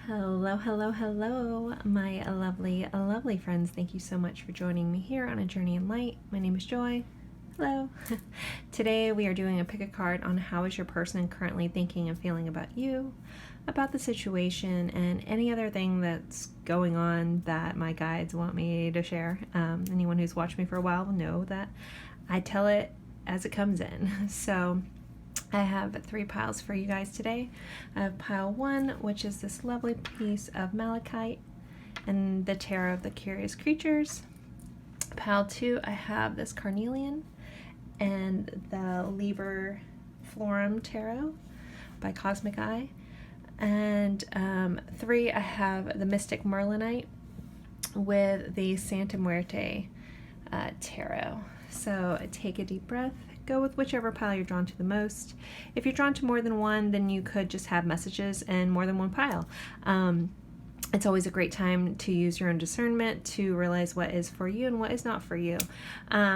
Hello, hello, hello, my lovely friends. Thank you so much for joining me here on A Journey in Light. My name is Joy. Hello. Today we are doing a pick a card on how is your person currently thinking and feeling about you, about the situation, and any other thing that's going on that my guides want me to share. Anyone who's watched me for a while will know that I tell it as it comes in. So I have 3 piles for you guys today. I have pile 1, which is this lovely piece of malachite and the Tarot of the Curious Creatures. Pile 2, I have this carnelian and the Liber Florum Tarot by Cosmic Eye. And 3, I have the Mystic Merlinite with the Santa Muerte Tarot. So take a deep breath. Go with whichever pile you're drawn to the most. If you're drawn to more than one, then you could just have messages in more than one pile. It's always a great time to use your own discernment to realize what is for you and what is not for you.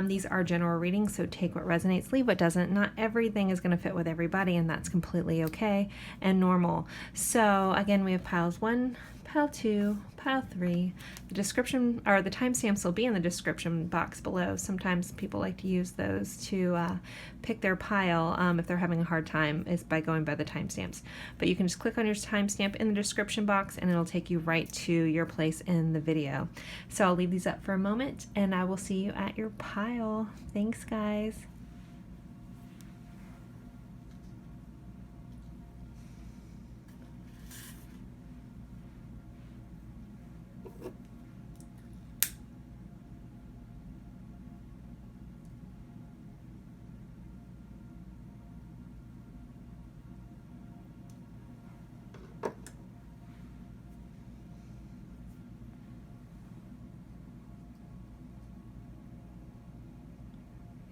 These are general readings, so take what resonates, leave what doesn't. Not everything is going to fit with everybody, and that's completely okay and normal. So again, we have piles 1, pile 2, pile 3. The description or the timestamps will be in the description box below. Sometimes people like to use those to pick their pile if they're having a hard time, is by going by the timestamps. But you can just click on your timestamp in the description box and it'll take you right to your place in the video. So I'll leave these up for a moment and I will see you at your pile. Thanks, guys.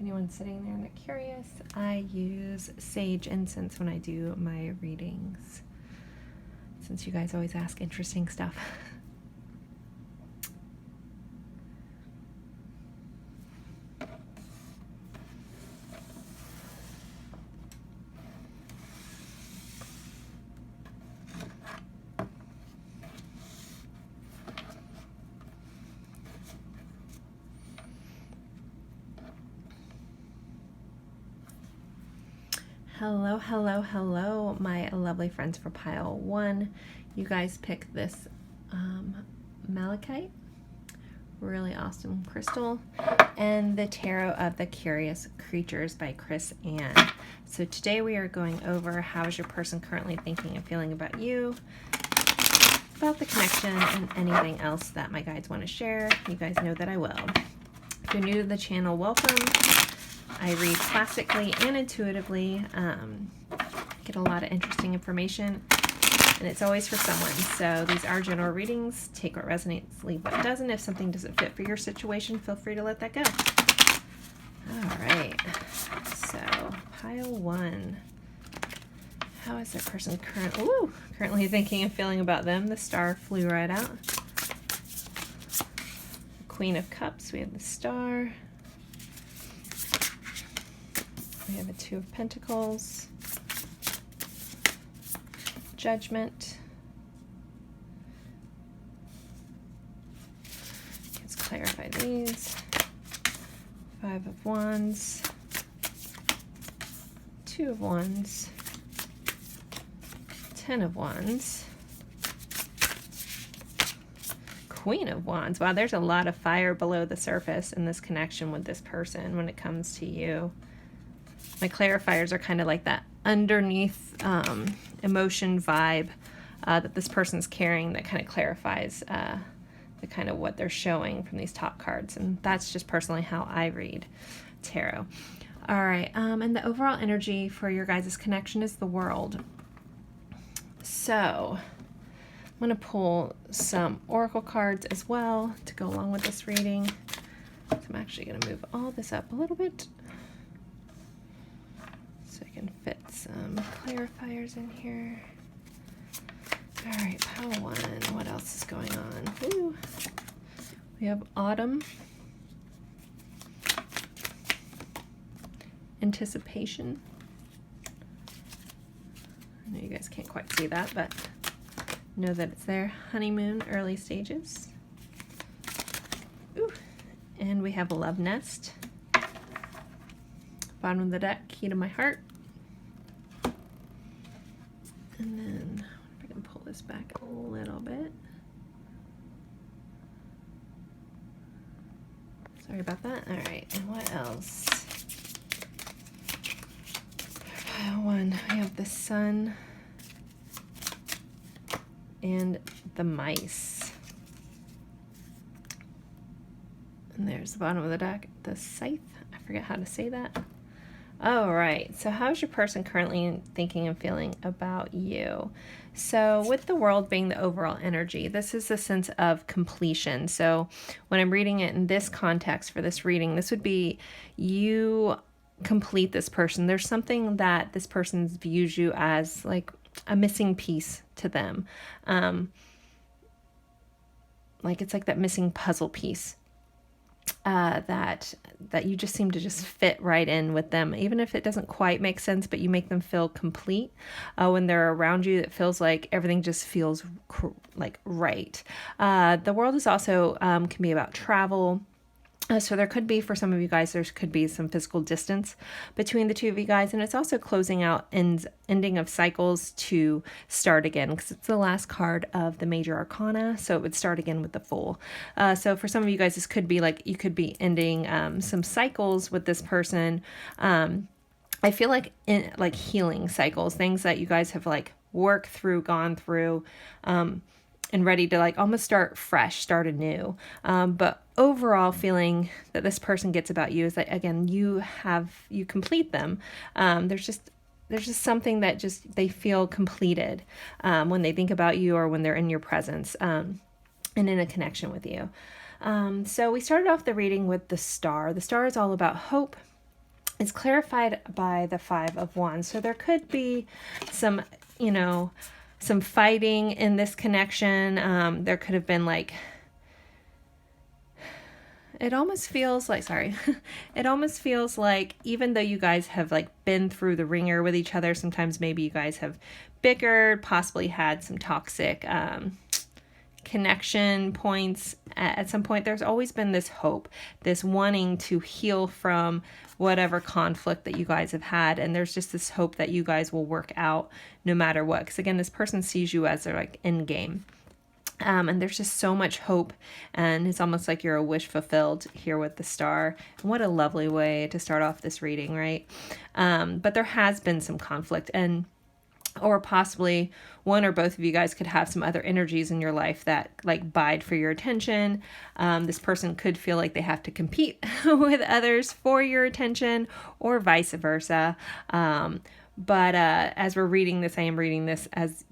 Anyone sitting there and they're curious, I use sage incense when I do my readings, since you guys always ask interesting stuff. Hello, hello, hello, my lovely friends for pile 1. You guys pick this malachite, really awesome crystal, and the Tarot of the Curious Creatures by Chris Ann. So today we are going over how is your person currently thinking and feeling about you, about the connection, and anything else that my guides want to share. You guys know that I will. If you're new to the channel, welcome. I read classically and intuitively, get a lot of interesting information, and it's always for someone. So these are general readings. Take what resonates, leave what doesn't. If something doesn't fit for your situation, feel free to let that go. All right, so pile 1. How is that person currently thinking and feeling about them? The star flew right out. Queen of Cups, we have the star. We have a 2 of Pentacles, Judgment. Let's clarify these. 5 of Wands, 2 of Wands, 10 of Wands, Queen of Wands. Wow, there's a lot of fire below the surface in this connection with this person when it comes to you. My clarifiers are kind of like that underneath emotion vibe that this person's carrying that kind of clarifies the kind of what they're showing from these top cards. And that's just personally how I read tarot. All right, and the overall energy for your guys' connection is the World. So I'm going to pull some oracle cards as well to go along with this reading. So I'm actually going to move all this up a little bit so I can fit some clarifiers in here. All right, pile 1. What else is going on? Ooh. We have Autumn, Anticipation. I know you guys can't quite see that, but know that it's their honeymoon, early stages. Ooh. And we have a love nest. Bottom of the deck, key to my heart. And then I can pull this back a little bit. Sorry about that. All right, and what else? One, we have the sun and the mice. And there's the bottom of the deck, the scythe. I forget how to say that. All right, so how's your person currently thinking and feeling about you? So with the world being the overall energy, this is a sense of completion. So when I'm reading it in this context for this reading, this would be you complete this person. There's something that this person views you as like a missing piece to them. Like it's like that missing puzzle piece. That you just seem to just fit right in with them, even if it doesn't quite make sense, but you make them feel complete. When they're around you, it feels like everything just feels like right. The world is also can be about travel. So there could be, for some of you guys, there could be some physical distance between the two of you guys. And it's also closing out ending of cycles to start again, because it's the last card of the major arcana. So it would start again with the Fool. So for some of you guys, this could be like, you could be ending some cycles with this person. I feel like like healing cycles, things that you guys have like worked through, gone through, and ready to like almost start fresh, start anew. But overall feeling that this person gets about you is that, again, you complete them. There's just something that just, they feel completed when they think about you or when they're in your presence and in a connection with you. So we started off the reading with the star. The star is all about hope. It's clarified by the 5 of Wands. So there could be some, some fighting in this connection. There could have been like, it almost feels like even though you guys have like been through the ringer with each other, sometimes maybe you guys have bickered, possibly had some toxic connection points at some point. There's always been this hope, this wanting to heal from whatever conflict that you guys have had, and there's just this hope that you guys will work out no matter what, because again, this person sees you as their like end game. And there's just so much hope, and it's almost like you're a wish fulfilled here with the star. And what a lovely way to start off this reading, right? But there has been some conflict, or possibly one or both of you guys could have some other energies in your life that like bide for your attention. This person could feel like they have to compete with others for your attention, or vice versa. But as we're reading this, I am reading this as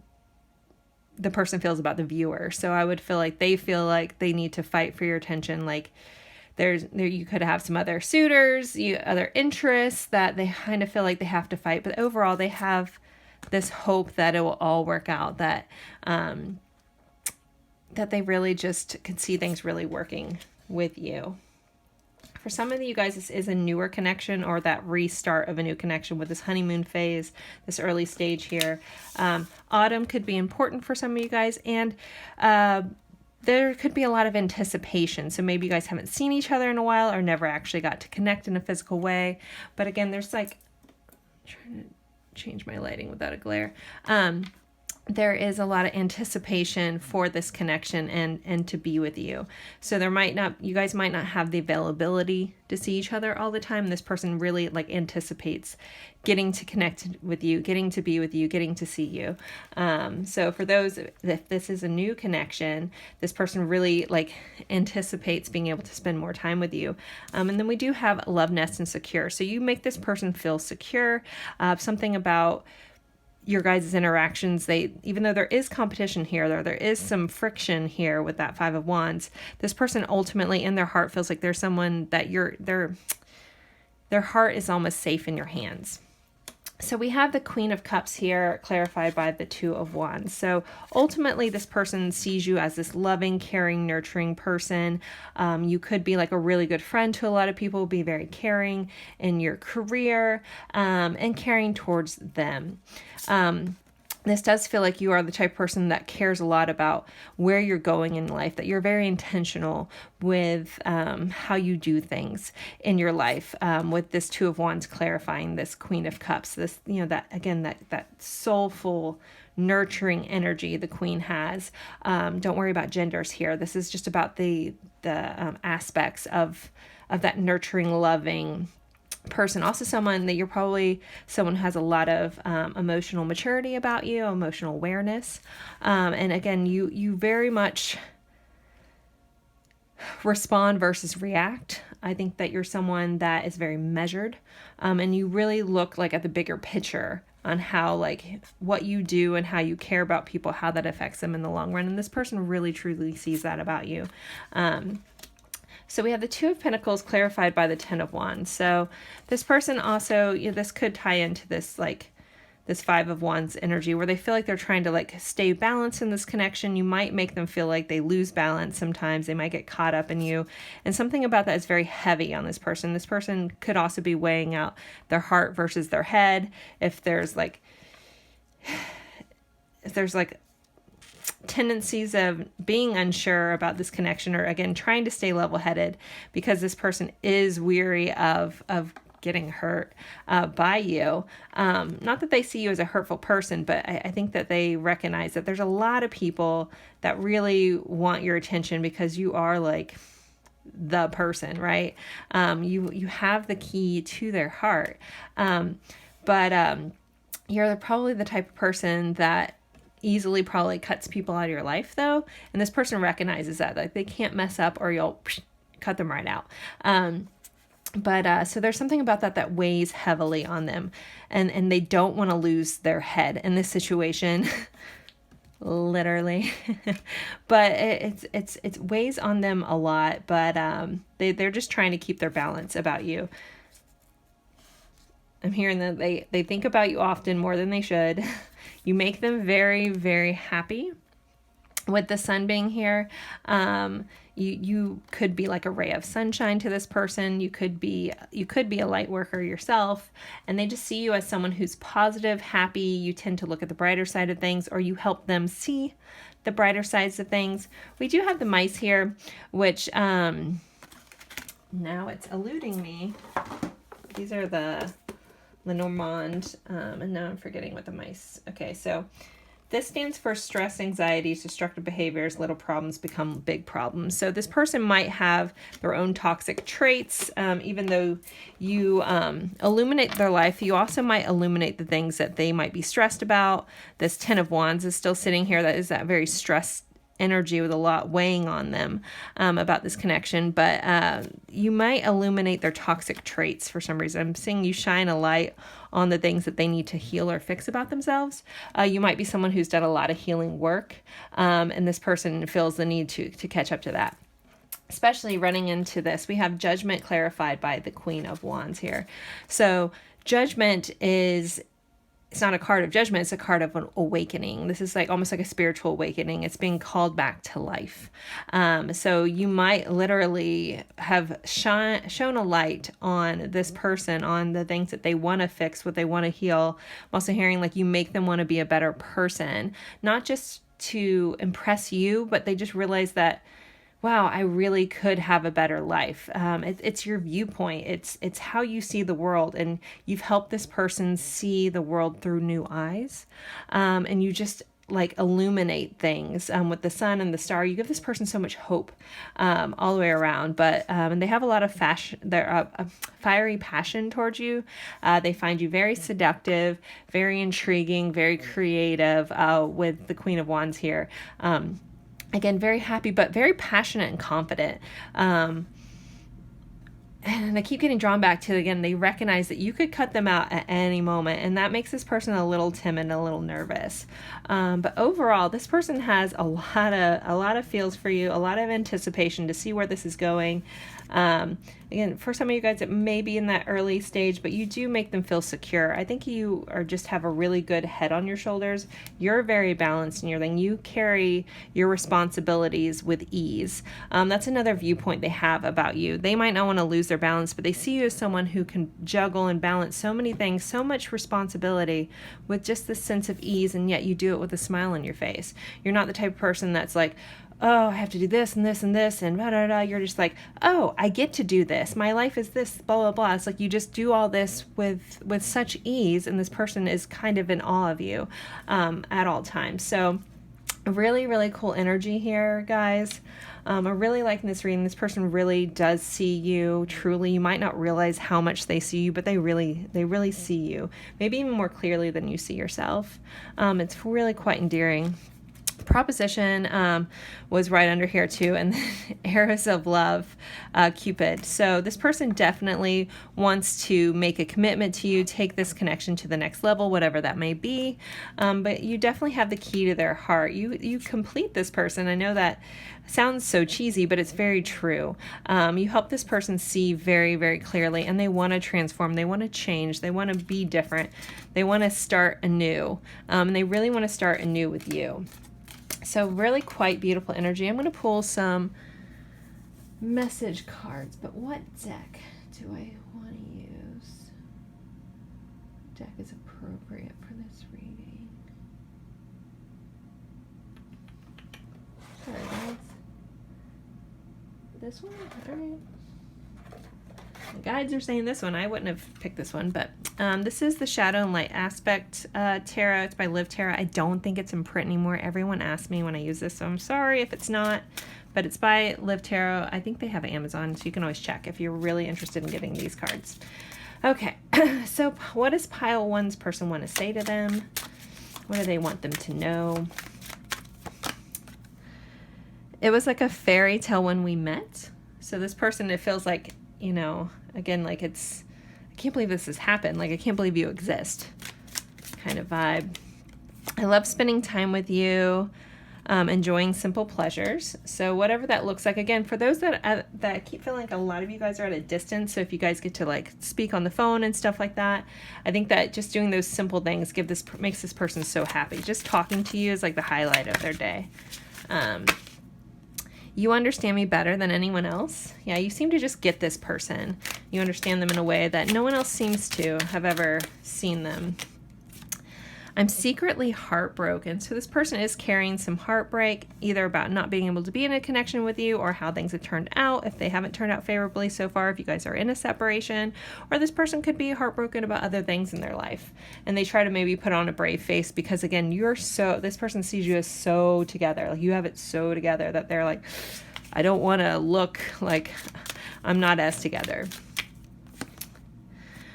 the person feels about the viewer. So I would feel like they feel like they need to fight for your attention. Like you could have some other suitors, other interests that they kind of feel like they have to fight. But overall, they have this hope that it will all work out, that they really just can see things really working with you. For some of you guys, this is a newer connection, or that restart of a new connection with this honeymoon phase, this early stage here. Autumn could be important for some of you guys, and there could be a lot of anticipation. So maybe you guys haven't seen each other in a while, or never actually got to connect in a physical way. But again, there's like, I'm trying to change my lighting without a glare. There is a lot of anticipation for this connection and to be with you. So you guys might not have the availability to see each other all the time. This person really like anticipates getting to connect with you, getting to be with you, getting to see you. So for those, if this is a new connection, this person really like anticipates being able to spend more time with you. And then we do have love, nest, and secure. So you make this person feel secure. Something about your guys' interactions, even though there is competition here, there is some friction here with that 5 of Wands, this person ultimately in their heart feels like there's someone that their heart is almost safe in your hands. So we have the Queen of Cups here clarified by the 2 of Wands. So ultimately this person sees you as this loving, caring, nurturing person. You could be like a really good friend to a lot of people, be very caring in your career, and caring towards them. this does feel like you are the type of person that cares a lot about where you're going in life, that you're very intentional with how you do things in your life. With this Two of Wands clarifying this Queen of Cups, this, that again, that soulful, nurturing energy the Queen has. Don't worry about genders here. This is just about the aspects of that nurturing, loving person. Also someone that you're probably someone who has a lot of emotional maturity about you, emotional awareness. And again, you very much respond versus react. I think that you're someone that is very measured, and you really look like at the bigger picture on how, like, what you do and how you care about people, how that affects them in the long run. And this person really truly sees that about you. So we have the Two of Pentacles clarified by the Ten of Wands. So this person also, this could tie into this, like, this Five of Wands energy where they feel like they're trying to, like, stay balanced in this connection. You might make them feel like they lose balance sometimes. They might get caught up in you. And something about that is very heavy on this person. This person could also be weighing out their heart versus their head. If there's like tendencies of being unsure about this connection, or again trying to stay level-headed because this person is weary of getting hurt by you. Not that they see you as a hurtful person, but I think that they recognize that there's a lot of people that really want your attention because you are like the person, right? You have the key to their heart. But you're probably the type of person that easily probably cuts people out of your life, though, and this person recognizes that, like, they can't mess up or you'll cut them right out. But so there's something about that weighs heavily on them, and they don't want to lose their head in this situation. Literally. But it weighs on them a lot, but they're just trying to keep their balance about you. I'm hearing that they think about you often, more than they should. You make them very, very happy. With the Sun being here, you could be like a ray of sunshine to this person. You could be a light worker yourself, and they just see you as someone who's positive, happy. You tend to look at the brighter side of things, or you help them see the brighter sides of things. We do have the mice here, which now it's eluding me. These are the Lenormand, and now I'm forgetting what the mice. Okay, so this stands for stress, anxieties, destructive behaviors, little problems become big problems. So this person might have their own toxic traits. Even though you illuminate their life, you also might illuminate the things that they might be stressed about. This Ten of Wands is still sitting here. That is that very stressed energy with a lot weighing on them about this connection, but you might illuminate their toxic traits for some reason. I'm seeing you shine a light on the things that they need to heal or fix about themselves. You might be someone who's done a lot of healing work, and this person feels the need to catch up to that. Especially running into this, we have Judgment clarified by the Queen of Wands here. So Judgment it's not a card of judgment, it's a card of an awakening. This is like almost like a spiritual awakening. It's being called back to life. So you might literally have shown a light on this person, on the things that they want to fix, what they want to heal. I'm also hearing like you make them want to be a better person, not just to impress you, but they just realize that, wow, I really could have a better life. It's your viewpoint. It's how you see the world, and you've helped this person see the world through new eyes. And you just like illuminate things with the sun and the star. You give this person so much hope all the way around. But and they have a lot of fiery passion towards you. They find you very seductive, very intriguing, very creative. With the Queen of Wands here. Again, very happy, but very passionate and confident. And I keep getting drawn back to, again, they recognize that you could cut them out at any moment, and that makes this person a little timid, a little nervous. But overall, this person has a lot of feels for you, a lot of anticipation to see where this is going. Again, for some of you guys, it may be in that early stage, but you do make them feel secure. I think you are just have a really good head on your shoulders. You're very balanced in your thing. You carry your responsibilities with ease. That's another viewpoint they have about you. They might not want to lose their balance, but they see you as someone who can juggle and balance so many things, so much responsibility with just this sense of ease, and yet you do it with a smile on your face. You're not the type of person that's like, oh, I have to do this and this and this and blah, blah, blah. You're just like, oh, I get to do this. My life is this, blah, blah, blah. It's like you just do all this with such ease, and this person is kind of in awe of you at all times. So really, really cool energy here, guys. I'm really liking this reading. This person really does see you truly. You might not realize how much they see you, but they really see you. Maybe even more clearly than you see yourself. It's really quite endearing. Proposition was right under here too, and arrows of love, Cupid. So this person definitely wants to make a commitment to you, take this connection to the next level, whatever that may be. But you definitely have the key to their heart. You complete this person. I know that sounds so cheesy, but it's very true. You help this person see very, very clearly, and they want to transform. They want to change. They want to be different. They want to start anew, and they really want to start anew with you. So really quite beautiful energy. I'm going to pull some message cards, but what deck do I want to use? Deck is appropriate for this reading. Sorry, guys. This one? All right. The guides are saying this one. I wouldn't have picked this one, but this is the Shadow and Light Aspect Tarot. It's by Liv Tarot. I don't think it's in print anymore. Everyone asks me when I use this, so I'm sorry if it's not, but it's by Liv Tarot. I think they have Amazon, so you can always check if you're really interested in getting these cards. Okay, so what does pile one's person want to say to them? What do they want them to know? It was like a fairy tale when we met. So this person, it feels like, you know, again, like it's, I can't believe this has happened. Like, I can't believe you exist kind of vibe. I love spending time with you, enjoying simple pleasures. So whatever that looks like, again, for those that keep feeling like a lot of you guys are at a distance. So if you guys get to like speak on the phone and stuff like that, I think that just doing those simple things makes this person so happy. Just talking to you is like the highlight of their day. You understand me better than anyone else. Yeah, you seem to just get this person. You understand them in a way that no one else seems to have ever seen them. I'm secretly heartbroken. So this person is carrying some heartbreak, either about not being able to be in a connection with you or how things have turned out, if they haven't turned out favorably so far, if you guys are in a separation, or this person could be heartbroken about other things in their life. And they try to maybe put on a brave face because, again, this person sees you as so together. Like, you have it so together that they're like, I don't want to look like I'm not as together.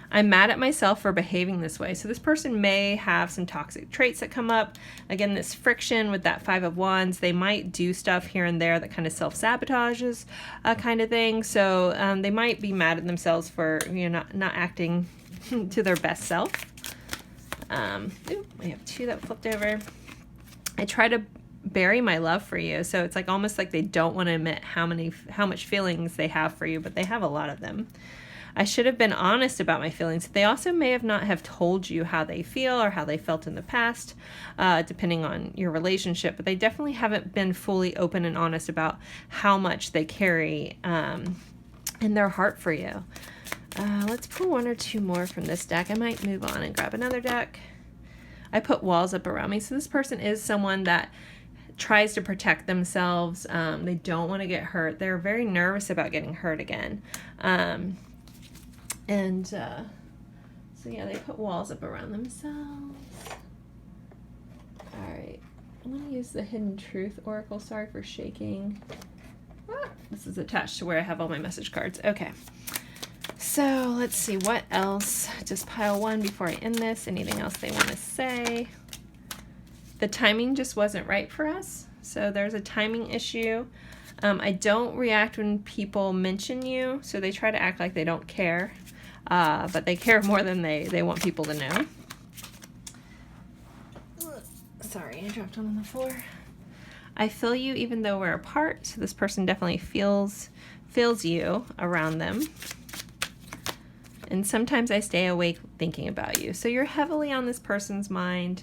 I'm mad at myself for behaving this way. So this person may have some toxic traits that come up. Again, this friction with that Five of Wands. They might do stuff here and there that kind of self-sabotages kind of thing. So they might be mad at themselves for, you know, not acting to their best self. We have two that flipped over. I try to bury my love for you. So it's like almost like they don't want to admit how much feelings they have for you, but they have a lot of them. I should have been honest about my feelings. They also may have not have told you how they feel or how they felt in the past, depending on your relationship, but they definitely haven't been fully open and honest about how much they carry in their heart for you. Let's pull one or two more from this deck. I might move on and grab another deck. I put walls up around me. So this person is someone that tries to protect themselves. They don't want to get hurt. They're very nervous about getting hurt again. So yeah, they put walls up around themselves. All right, I'm going to use the Hidden Truth Oracle. Sorry for shaking. This is attached to where I have all my message cards. Okay, so let's see, what else? Just pile one before I end this. Anything else they want to say? The timing just wasn't right for us. So there's a timing issue. I don't react when people mention you, so they try to act like they don't care. But they care more than they want people to know. Sorry, I dropped one on the floor. I feel you even though we're apart. So this person definitely feels you around them. And sometimes I stay awake thinking about you. So you're heavily on this person's mind.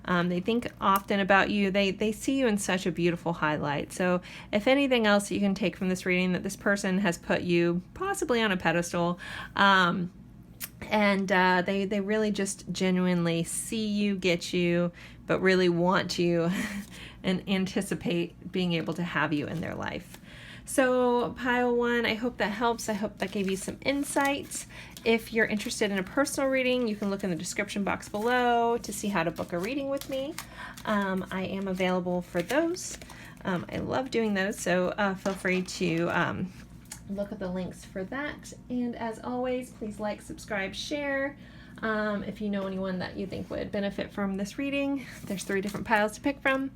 They think often about you. They see you in such a beautiful highlight. So if anything else you can take from this reading, that this person has put you possibly on a pedestal, and they really just genuinely see you, get you, but really want you and anticipate being able to have you in their life. So pile 1, I hope that helps. I hope that gave you some insights. If you're interested in a personal reading, you can look in the description box below to see how to book a reading with me. I am available for those. I love doing those, so feel free to look at the links for that. And as always, please like, subscribe, share. If you know anyone that you think would benefit from this reading, there's 3 different piles to pick from.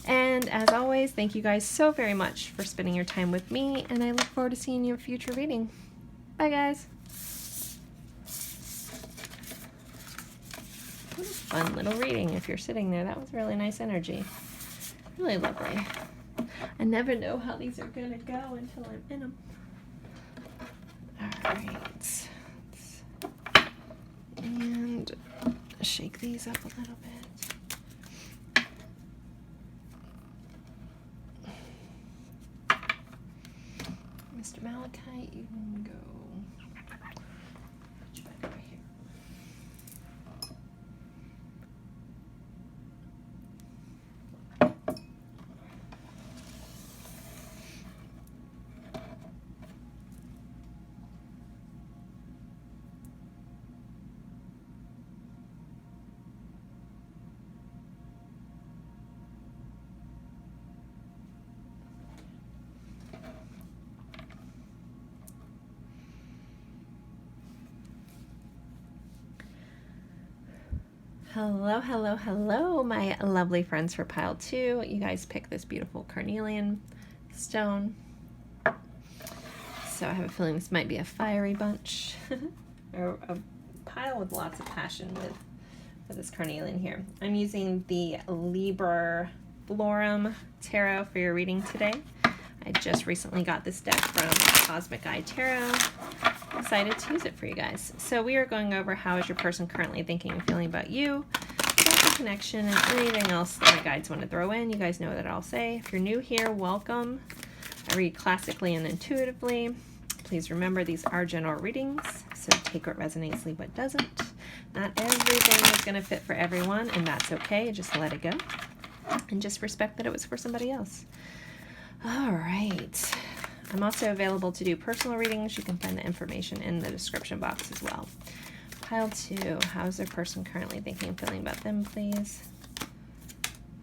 And as always, thank you guys so very much for spending your time with me, and I look forward to seeing you in a future reading. Bye, guys. What a fun little reading if you're sitting there. That was really nice energy. Really lovely. I never know how these are going to go until I'm in them. All right. And shake these up a little bit. Mr. Malachite, you can go. Put you back over here. Hello, hello, hello, my lovely friends for pile 2. You guys picked this beautiful carnelian stone. So I have a feeling this might be a fiery bunch, or a pile with lots of passion with this carnelian here. I'm using the Liber Florum Tarot for your reading today. I just recently got this deck from Cosmic Eye Tarot. Excited to use it for you guys. So we are going over how is your person currently thinking and feeling about you, about the connection, and anything else that my guides want to throw in. You guys know that I'll say. If you're new here, welcome. I read classically and intuitively. Please remember these are general readings, so take what resonates, leave what doesn't. Not everything is going to fit for everyone, and that's okay. Just let it go. And just respect that it was for somebody else. All right. I'm also available to do personal readings. You can find the information in the description box as well. Pile 2, how's their person currently thinking and feeling about them, please?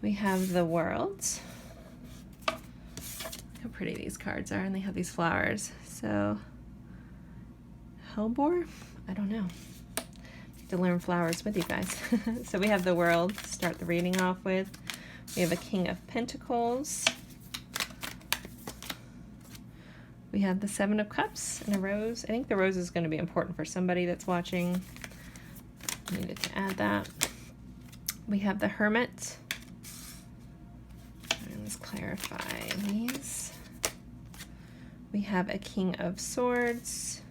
We have the World. Look how pretty these cards are, and they have these flowers. So, Hellebore? I don't know. I have to learn flowers with you guys. So we have the World to start the reading off with. We have a King of Pentacles. We have the 7 of Cups and a rose. I think the rose is going to be important for somebody that's watching. I needed to add that. We have the Hermit. And let's clarify these. We have a King of Swords.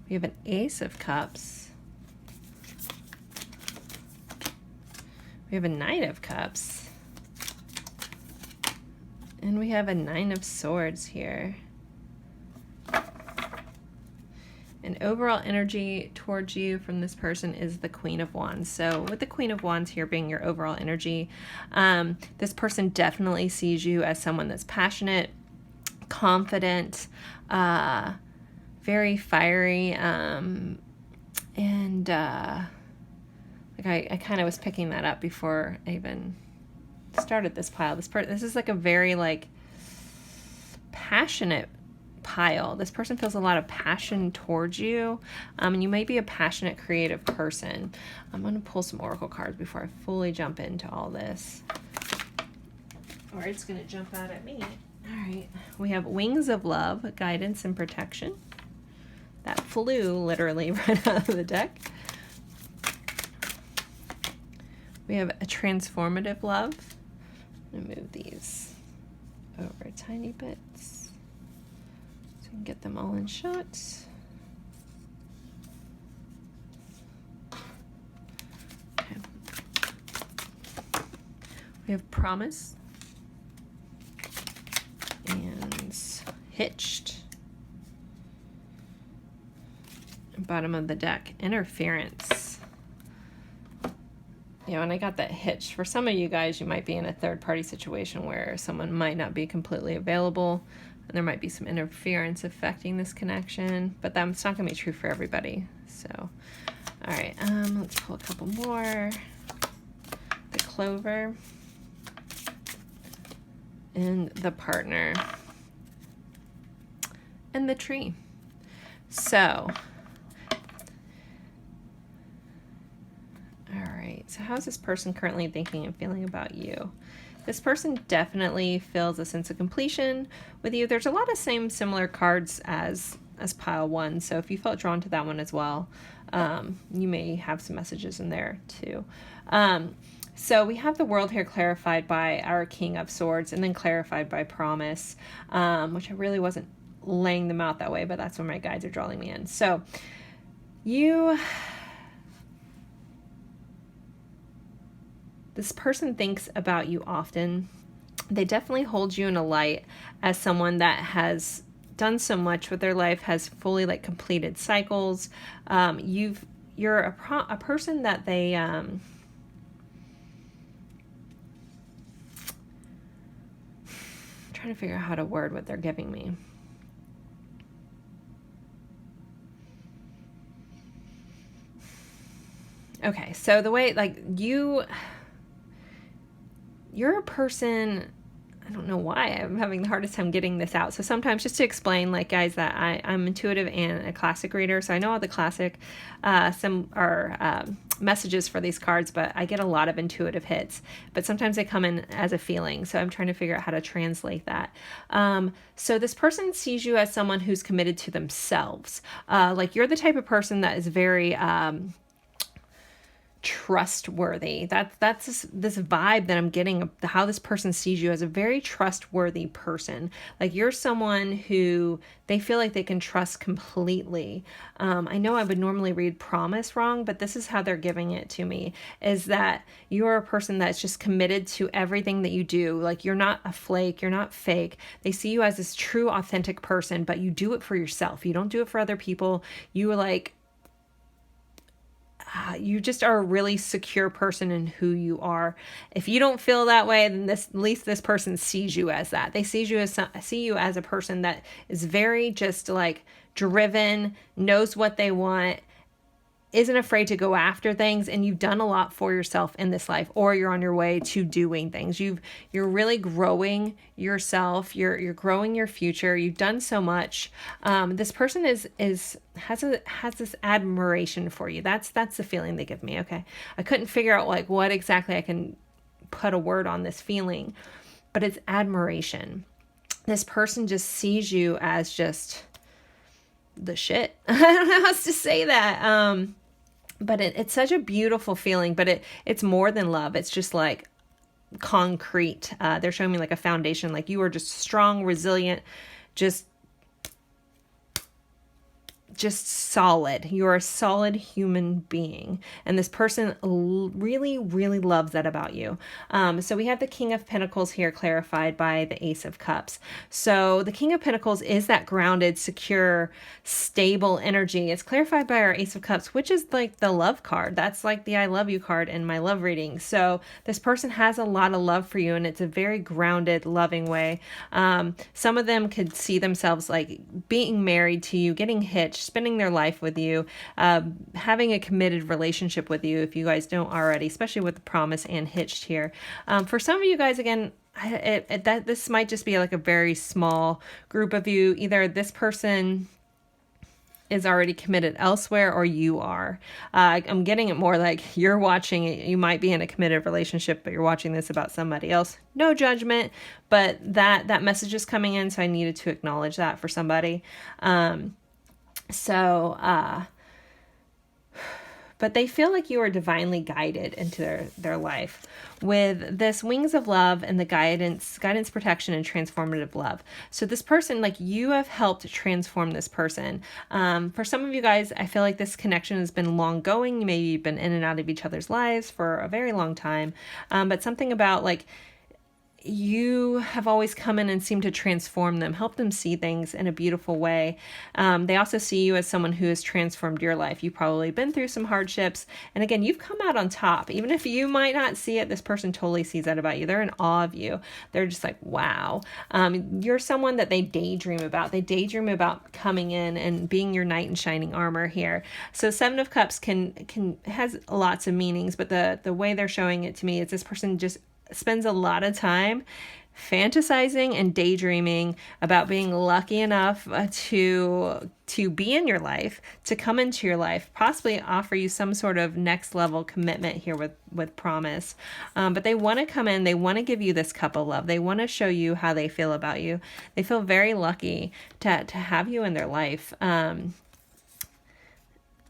We have an Ace of Cups. We have a Knight of Cups. And we have a 9 of Swords here. And overall energy towards you from this person is the Queen of Wands. So with the Queen of Wands here being your overall energy, this person definitely sees you as someone that's passionate, confident, very fiery, and like I kind of was picking that up before I even started this pile. This is like a very like passionate pile. This person feels a lot of passion towards you, and you might be a passionate, creative person. I'm going to pull some oracle cards before I fully jump into all this, or it's going to jump out at me. All right, we have Wings of Love, guidance and protection. That flew literally right out of the deck. We have a transformative love. I'm going to move these over tiny bits so we can get them all in shot. We have promise and hitched. Bottom of the deck, interference. You know, and I got that hitched. For some of you guys, you might be in a third-party situation where someone might not be completely available, and there might be some interference affecting this connection, but that's not going to be true for everybody. So, all right, let's pull a couple more. The clover and the partner and the tree. So, so how's this person currently thinking and feeling about you? This person definitely feels a sense of completion with you. There's a lot of similar cards as pile 1. So if you felt drawn to that one as well, you may have some messages in there too. So we have the world here clarified by our King of Swords and then clarified by promise, which I really wasn't laying them out that way, but that's where my guides are drawing me in. So this person thinks about you often. They definitely hold you in a light as someone that has done so much with their life, has fully completed cycles. You're a person that they trying to figure out how to word what they're giving me. Okay, so the way you're a person, I don't know why I'm having the hardest time getting this out. So sometimes, just to explain, guys, that I'm intuitive and a classic reader. So I know all the classic messages for these cards, but I get a lot of intuitive hits. But sometimes they come in as a feeling. So I'm trying to figure out how to translate that. So this person sees you as someone who's committed to themselves. You're the type of person that is very trustworthy. That's this vibe that I'm getting of how this person sees you as a very trustworthy person. You're someone who they feel like they can trust completely. I know I would normally read promise wrong, but this is how they're giving it to me, is that you're a person that's just committed to everything that you do. You're not a flake, you're not fake. They see you as this true, authentic person, but you do it for yourself. You don't do it for other people. You just are a really secure person in who you are. If you don't feel that way, then at least this person sees you as that. They see you as a person that is very just driven, knows what they want, isn't afraid to go after things, and you've done a lot for yourself in this life, or you're on your way to doing things. You're really growing yourself. You're growing your future. You've done so much. This person has this admiration for you. That's the feeling they give me. Okay, I couldn't figure out what exactly I can put a word on this feeling, but it's admiration. This person just sees you as just the shit. I don't know how else to say that. But it's such a beautiful feeling, but it's more than love. It's just concrete. They're showing me a foundation, you are just strong, resilient, just solid. You're a solid human being. And this person really, really loves that about you. So we have the King of Pentacles here clarified by the Ace of Cups. So the King of Pentacles is that grounded, secure, stable energy. It's clarified by our Ace of Cups, which is the love card. That's the I love you card in my love reading. So this person has a lot of love for you, and it's a very grounded, loving way. Some of them could see themselves being married to you, getting hitched, spending their life with you, having a committed relationship with you if you guys don't already, especially with the promise and hitched here. For some of you guys, again, this might just be a very small group of you. Either this person is already committed elsewhere or you are. I'm getting it more you're watching it. You might be in a committed relationship, but you're watching this about somebody else. No judgment, but that message is coming in, so I needed to acknowledge that for somebody. but they feel like you are divinely guided into their life with this wings of love and the guidance, protection, and transformative love. So this person, like, you have helped transform this person. For some of you guys, I feel like this connection has been long going. Maybe you've been in and out of each other's lives for a very long time. But something about, like, you have always come in and seemed to transform them, help them see things in a beautiful way. They also see you as someone who has transformed your life. You've probably been through some hardships. And again, you've come out on top. Even if you might not see it, this person totally sees that about you. They're in awe of you. They're just like, wow. You're someone that they daydream about. They daydream about coming in and being your knight in shining armor here. So Seven of Cups has lots of meanings, but the way they're showing it to me is this person just spends a lot of time fantasizing and daydreaming about being lucky enough to be in your life, to come into your life, possibly offer you some sort of next level commitment here with promise. But they want to come in, they want to give you this cup of love. They want to show you how they feel about you. They feel very lucky to have you in their life.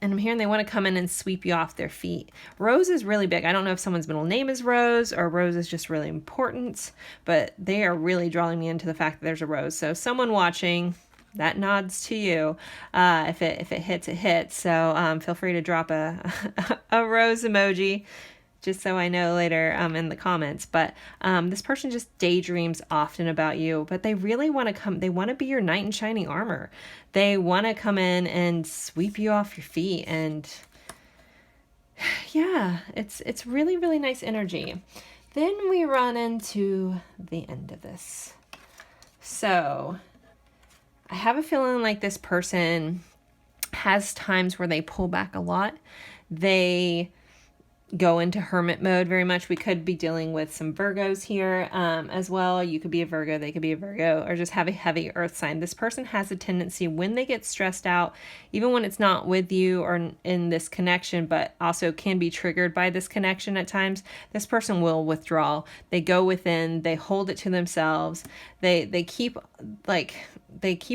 And I'm hearing they want to come in and sweep you off their feet. Rose is really big. I don't know if someone's middle name is Rose or Rose is just really important, but they are really drawing me into the fact that there's a rose. So someone watching, that nods to you. If it hits, it hits. So feel free to drop a rose emoji, just so I know later in the comments. But this person just daydreams often about you, but they really want to come, they want to be your knight in shining armor. They want to come in and sweep you off your feet. And yeah, it's really, really nice energy. Then we run into the end of this. So I have a feeling like this person has times where they pull back a lot. They go into hermit mode very much. We could be dealing with some Virgos here as well. You could be a Virgo, they could be a Virgo, or just have a heavy earth sign. This person has a tendency when they get stressed out, even when it's not with you or in this connection, but also can be triggered by this connection at times, this person will withdraw. They go within, they hold it to themselves. They keep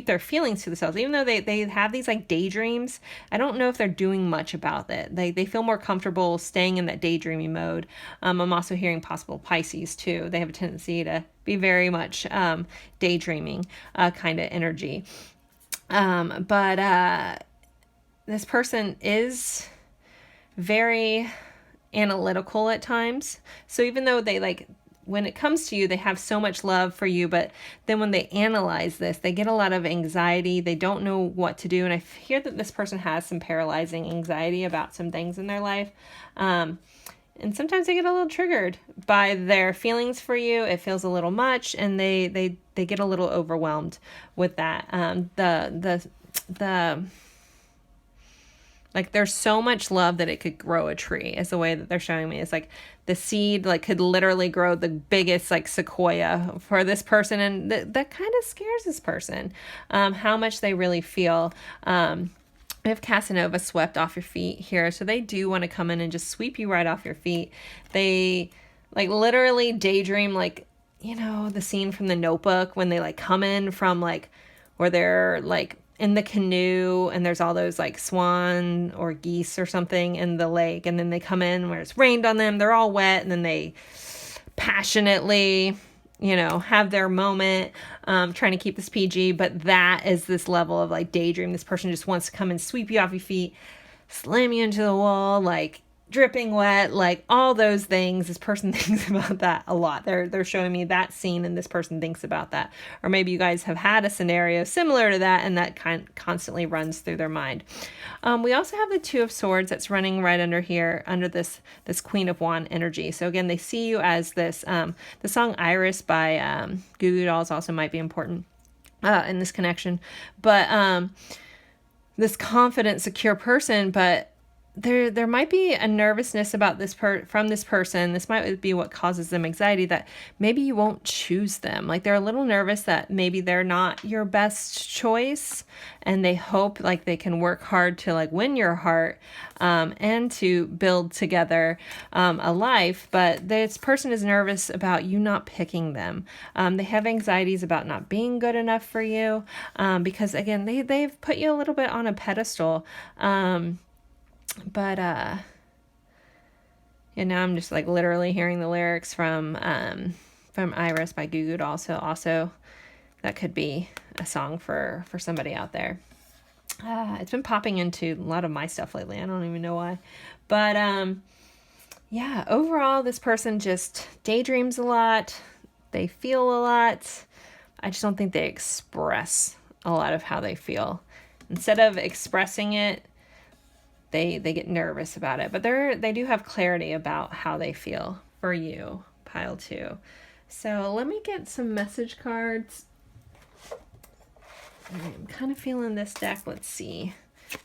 their feelings to themselves, even though they have these like daydreams. I don't know if they're doing much about it. They feel more comfortable staying in that daydreaming mode. I'm also hearing possible Pisces too. They have a tendency to be very much daydreaming kind of energy. But this person is very analytical at times. So even though they when it comes to you, they have so much love for you, but then when they analyze this, they get a lot of anxiety. They don't know what to do. And I hear that this person has some paralyzing anxiety about some things in their life. And sometimes they get a little triggered by their feelings for you. It feels a little much, and they get a little overwhelmed with that. Like there's so much love that it could grow a tree is the way that they're showing me. It's like the seed could literally grow the biggest sequoia for this person. And that kind of scares this person, how much they really feel. We have Casanova swept off your feet here. So they do want to come in and just sweep you right off your feet. They literally daydream, the scene from The Notebook when they come in from where they're in the canoe and there's all those swan or geese or something in the lake, and then they come in where it's rained on them, they're all wet, and then they passionately have their moment, trying to keep this PG, but that is this level of daydream. This person just wants to come and sweep you off your feet, slam you into the wall, dripping wet, all those things. This person thinks about that a lot. They're showing me that scene, and this person thinks about that. Or maybe you guys have had a scenario similar to that, and that constantly runs through their mind. We also have the Two of Swords that's running right under here, under this Queen of Wand energy. So again, they see you as this, the song Iris by Goo Goo Dolls also might be important in this connection. But this confident, secure person, but there might be a nervousness about this from this person. This might be what causes them anxiety, that maybe you won't choose them. They're a little nervous that maybe they're not your best choice, and they hope they can work hard to win your heart, and to build together a life. But this person is nervous about you not picking them. They have anxieties about not being good enough for you, because again, they've put you a little bit on a pedestal. But And now I'm just like literally hearing the lyrics from Iris by Goo Goo Dolls. So also that could be a song for somebody out there. It's been popping into a lot of my stuff lately. I don't even know why. But yeah, overall, this person just daydreams a lot. They feel a lot. I just don't think they express a lot of how they feel. Instead of expressing it, they get nervous about it. But they do have clarity about how they feel for you, pile 2. So let me get some message cards. I'm kind of feeling this deck. Let's see.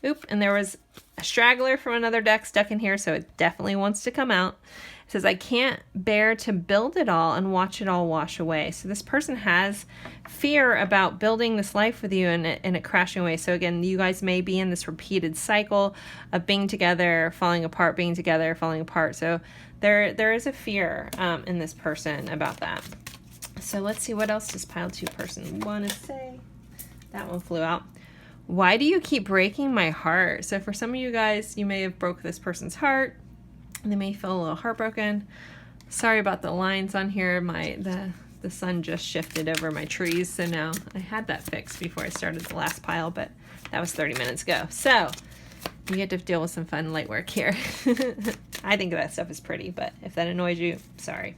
Oop, and there was a straggler from another deck stuck in here, so it definitely wants to come out. It says, I can't bear to build it all and watch it all wash away. So this person has fear about building this life with you and it crashing away. So again, you guys may be in this repeated cycle of being together, falling apart, being together, falling apart. So there is a fear in this person about that. So let's see, what else does pile 2 person want to say? That one flew out. Why do you keep breaking my heart? So for some of you guys, you may have broke this person's heart. And they may feel a little heartbroken. Sorry about the lines on here. The sun just shifted over my trees. So now I had that fixed before I started the last pile, but that was 30 minutes ago. So you get to deal with some fun light work here. I think that stuff is pretty, but if that annoys you, sorry.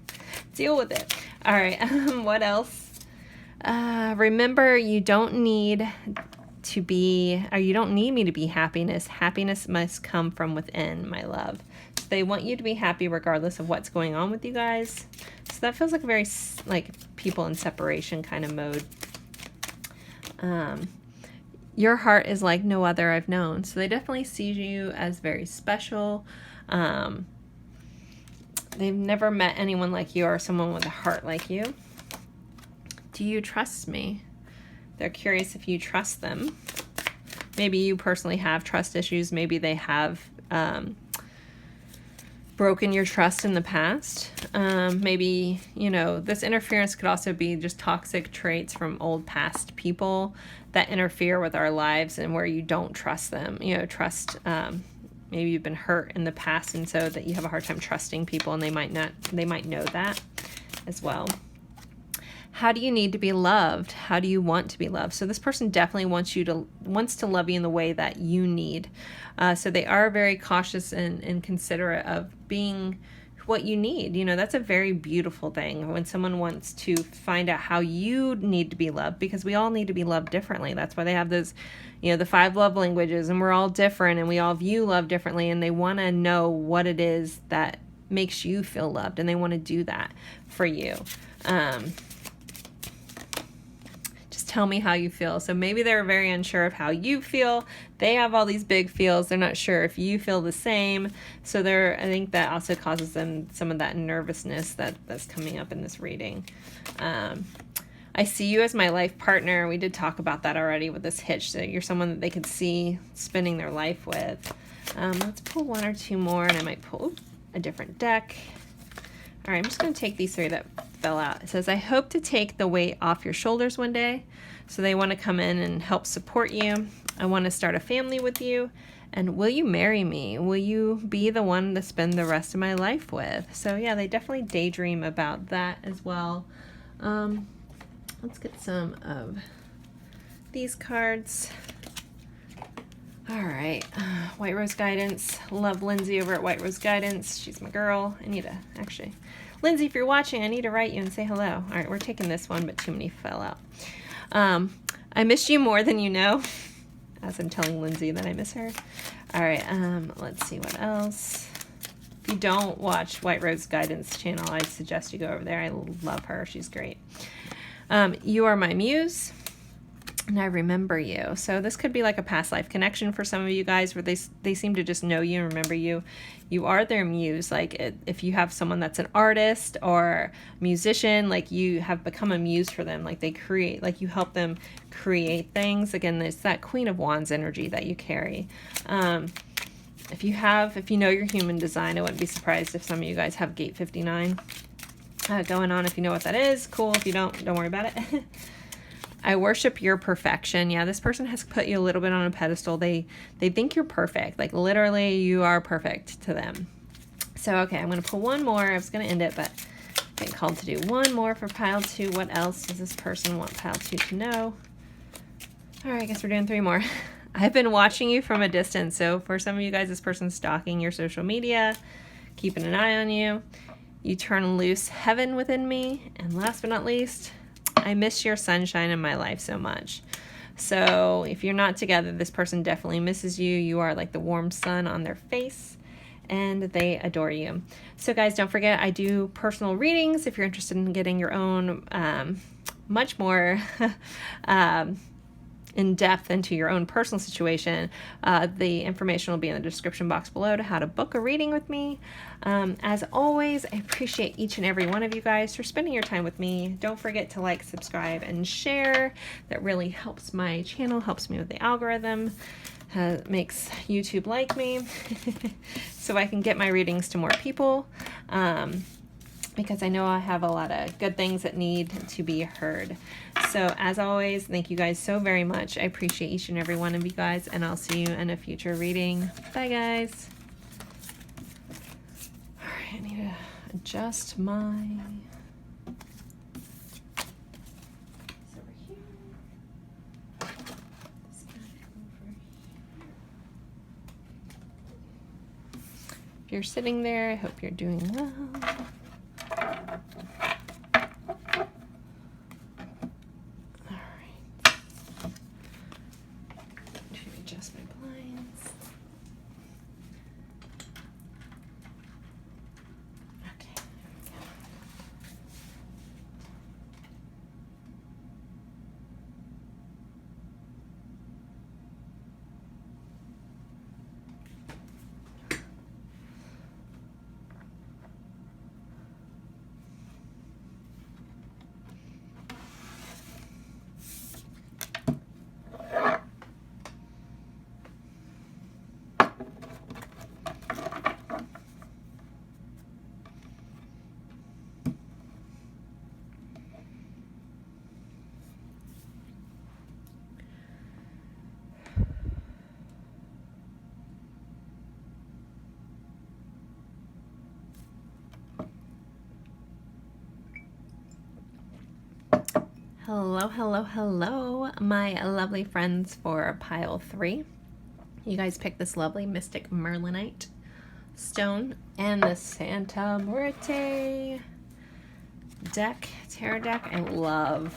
Deal with it. All right, what else? Remember, you don't need me to be happiness. Happiness must come from within, my love. So they want you to be happy regardless of what's going on with you guys. So that feels like a very people in separation kind of mode. Your heart is like no other I've known. So they definitely see you as very special. They've never met anyone like you or someone with a heart like you. Do you trust me? They're curious if you trust them. Maybe you personally have trust issues. Maybe they have broken your trust in the past. Maybe, this interference could also be just toxic traits from old past people that interfere with our lives and where you don't trust them. Maybe you've been hurt in the past and so that you have a hard time trusting people, and they might know that as well. How do you need to be loved? How do you want to be loved? So this person definitely wants to love you in the way that you need. So they are very cautious and considerate of being what you need. That's a very beautiful thing when someone wants to find out how you need to be loved, because we all need to be loved differently. That's why they have those, the 5 love languages, and we're all different and we all view love differently, and they want to know what it is that makes you feel loved, and they want to do that for you. Tell me how you feel. So maybe they're very unsure of how you feel. They have all these big feels. They're not sure if you feel the same. So I think that also causes them some of that nervousness that's coming up in this reading. I see you as my life partner. We did talk about that already with this hitch. So you're someone that they could see spending their life with. Let's pull 1 or 2 more, and I might pull a different deck. All right, I'm just going to take these 3 that fell out. It says, I hope to take the weight off your shoulders one day. So they want to come in and help support you. I want to start a family with you. And will you marry me? Will you be the one to spend the rest of my life with? So yeah, they definitely daydream about that as well. Let's get some of these cards. All right, White Rose Guidance. Love Lindsay over at White Rose Guidance. She's my girl. Lindsay, if you're watching, I need to write you and say hello. All right, we're taking this one, but too many fell out. I miss you more than you know, as I'm telling Lindsay that I miss her. All right, let's see what else. If you don't watch White Rose Guidance channel, I suggest you go over there. I love her. She's great. You are my muse, and I remember you. So this could be like a past life connection for some of you guys, where they seem to just know you and remember you. You are their muse. Like if you have someone that's an artist or musician, like you have become a muse for them. Like they create, like you help them create things. Again, there's that Queen of Wands energy that you carry. If you know your human design, I wouldn't be surprised if some of you guys have Gate 59 going on. If you know what that is, cool. If you don't worry about it. I worship your perfection. Yeah, this person has put you a little bit on a pedestal. They think you're perfect. Like literally you are perfect to them. So, okay, I'm going to pull one more. I was going to end it, but I'm getting called to do one more for pile 2. What else does this person want pile 2 to know? All right, I guess we're doing 3 more. I've been watching you from a distance. So for some of you guys, this person's stalking your social media, keeping an eye on you. You turn loose heaven within me. And last but not least, I miss your sunshine in my life so much. So if you're not together, this person definitely misses you. You are like the warm sun on their face, and they adore you. So guys, don't forget, I do personal readings. If you're interested in getting your own much more in depth into your own personal situation, the information will be in the description box below to how to book a reading with me. As always, I appreciate each and every one of you guys for spending your time with me. Don't forget to like, subscribe, and share. That really helps my channel, helps me with the algorithm, makes YouTube like me so I can get my readings to more people. Because I know I have a lot of good things that need to be heard. So as always, thank you guys so very much. I appreciate each and every one of you guys, and I'll see you in a future reading. Bye guys. All right, I need to adjust my... If you're sitting there, I hope you're doing well. Hello, hello, hello, my lovely friends for pile 3. You guys picked this lovely Mystic Merlinite stone and the Santa Muerte deck, tarot deck. I love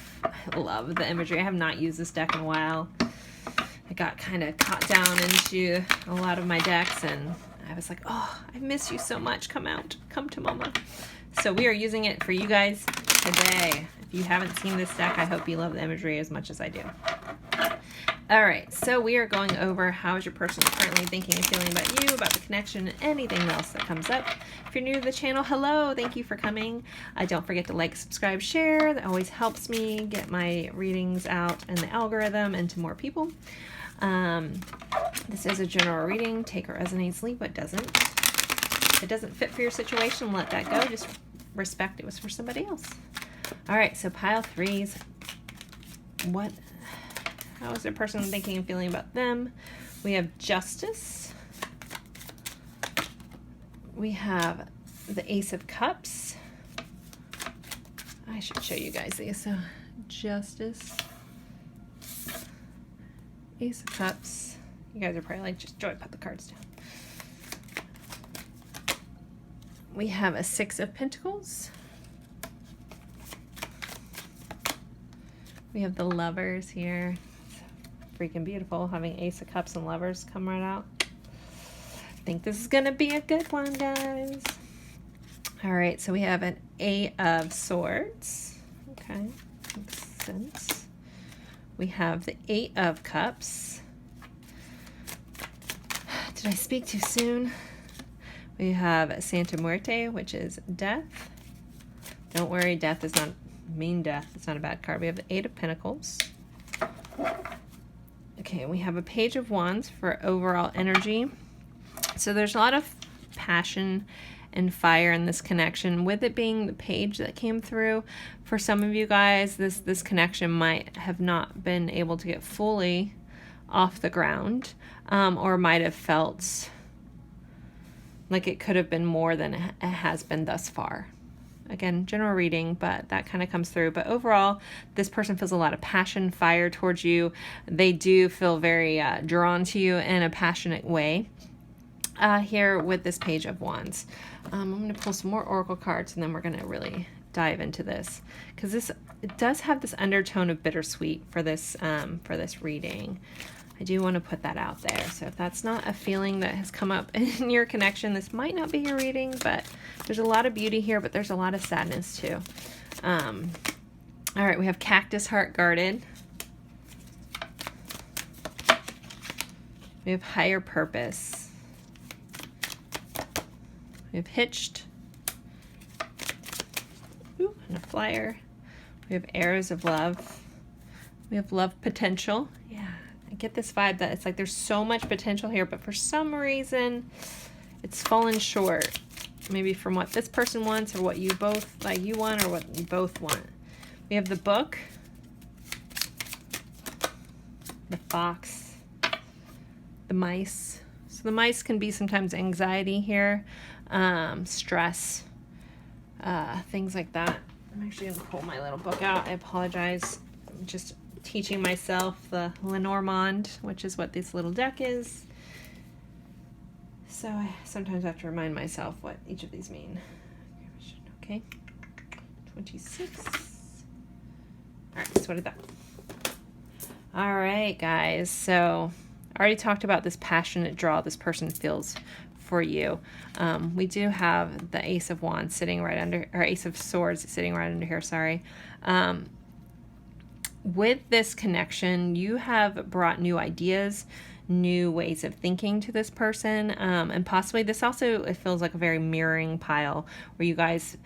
the imagery. I have not used this deck in a while. I got kind of caught down into a lot of my decks, and I was like, oh, I miss you so much. Come out, come to mama. So we are using it for you guys today. If you haven't seen this deck, I hope you love the imagery as much as I do. All right, so we are going over how is your person currently thinking and feeling about you, about the connection, and anything else that comes up. If you're new to the channel, hello, thank you for coming. Don't forget to like, subscribe, share. That always helps me get my readings out in the algorithm and to more people. This is a general reading. Take what resonates, leave what doesn't. If it doesn't fit for your situation, let that go. Just respect it was for somebody else. All right, so pile 3s. How is their person thinking and feeling about them? We have Justice. We have the Ace of Cups. I should show you guys these. So Justice, Ace of Cups. You guys are probably like, just Joy, put the cards down. We have a Six of Pentacles. We have the Lovers here. It's freaking beautiful having Ace of Cups and Lovers come right out. I think this is gonna be a good one, guys. All right, so we have an Eight of Swords. Okay, makes sense. We have the Eight of Cups. Did I speak too soon? We have Santa Muerte, which is death. Don't worry, death is not mean death. It's not a bad card. We have the Eight of Pentacles. Okay, we have a Page of Wands for overall energy. So there's a lot of passion and fire in this connection. With it being the page that came through, for some of you guys, this connection might have not been able to get fully off the ground, or might have felt like it could have been more than it has been thus far. Again, general reading, but that kind of comes through. But overall, this person feels a lot of passion, fire towards you. They do feel very drawn to you in a passionate way. Here with this Page of Wands. I'm going to pull some more oracle cards, and then we're going to really dive into this, because it does have this undertone of bittersweet for this reading. I do want to put that out there. So if that's not a feeling that has come up in your connection, this might not be your reading, but there's a lot of beauty here, but there's a lot of sadness too. All right, we have Cactus Heart Guarded. We have Higher Purpose. We have Hitched. Ooh, and a Flyer. We have Arrows of Love. We have Love Potential. Yeah. I get this vibe that it's like there's so much potential here, but for some reason it's fallen short. Maybe from what this person wants, or what you both you want, or what you both want. We have the Book, the Fox, the Mice. So the mice can be sometimes anxiety here, stress, things like that. I'm actually gonna pull my little book out. I apologize. I'm just teaching myself the Lenormand, which is what this little deck is. So I sometimes have to remind myself what each of these mean. Okay, 26. All right, so what did that? All right, guys. So I already talked about this passionate draw this person feels for you. We do have the Ace of Wands sitting right under, or Ace of Swords sitting right under here. Sorry. With this connection, you have brought new ideas, new ways of thinking to this person, and possibly this also, it feels like a very mirroring pile where you guys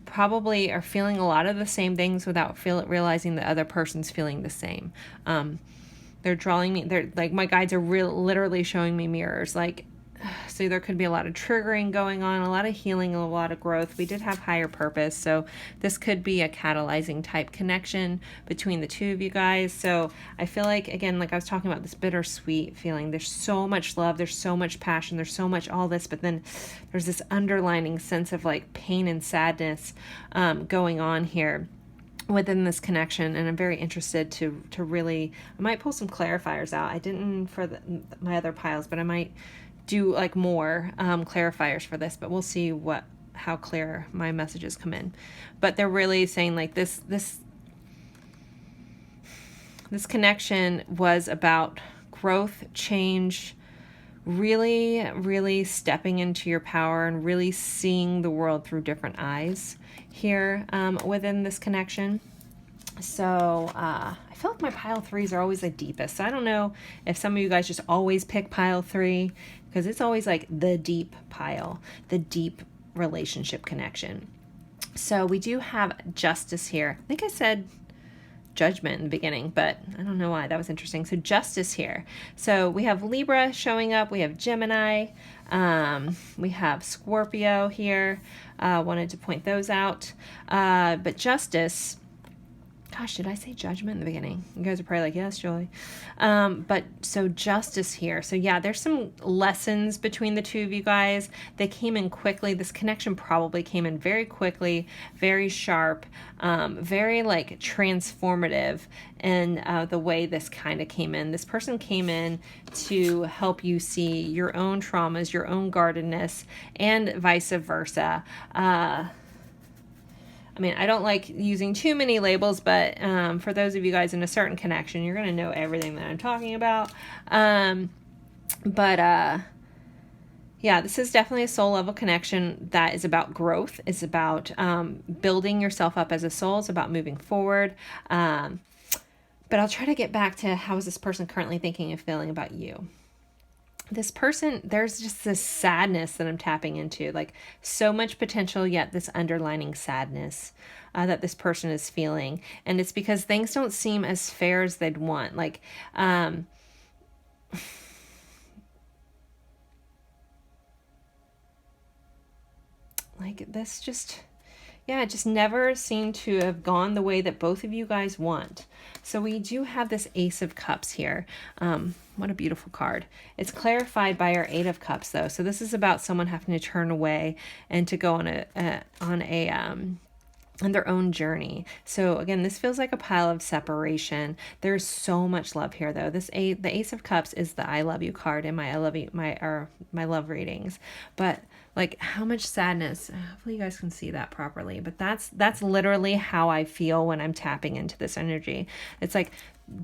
probably are feeling a lot of the same things without realizing the other person's feeling the same. They're drawing me, they're like, my guides are literally showing me mirrors, like, so there could be a lot of triggering going on, a lot of healing, a lot of growth. We did have Higher Purpose, so this could be a catalyzing type connection between the two of you guys. So I feel like, again, like I was talking about, this bittersweet feeling. There's so much love, there's so much passion, there's so much all this, but then there's this underlining sense of like pain and sadness going on here within this connection, and I'm very interested to really, I might pull some clarifiers out. I didn't for my other piles, but I might do like more clarifiers for this, but we'll see how clear my messages come in. But they're really saying like this connection was about growth, change, really stepping into your power and really seeing the world through different eyes here within this connection. So I feel like my pile 3s are always the deepest. So I don't know if some of you guys just always pick pile 3, because it's always like the deep pile, the deep relationship connection. So we do have Justice here. I think I said Judgment in the beginning, but I don't know why. That was interesting. So Justice here. So we have Libra showing up. We have Gemini. We have Scorpio here. Wanted to point those out. But Justice... Gosh, did I say Judgment in the beginning? You guys are probably like, yes, Joy. But so Justice here. So yeah, there's some lessons between the two of you guys. They came in quickly. This connection probably came in very quickly, very sharp, very like transformative in the way this kind of came in. This person came in to help you see your own traumas, your own guardedness, and vice versa. I mean, I don't like using too many labels, but for those of you guys in a certain connection, you're going to know everything that I'm talking about. Yeah, this is definitely a soul level connection that is about growth. It's about building yourself up as a soul. It's about moving forward. But I'll try to get back to how is this person currently thinking and feeling about you. This person, there's just this sadness that I'm tapping into, like so much potential, yet this underlining sadness that this person is feeling. And it's because things don't seem as fair as they'd want. Like, like this just, yeah, it just never seemed to have gone the way that both of you guys want. So we do have this Ace of Cups here. What a beautiful card. It's clarified by our Eight of Cups, though. So this is about someone having to turn away and to go on their own journey. So again, this feels like a pile of separation. There's so much love here, though. The Ace of Cups is the I love you card in my my love readings. But like, how much sadness. Hopefully you guys can see that properly. But that's literally how I feel when I'm tapping into this energy. It's like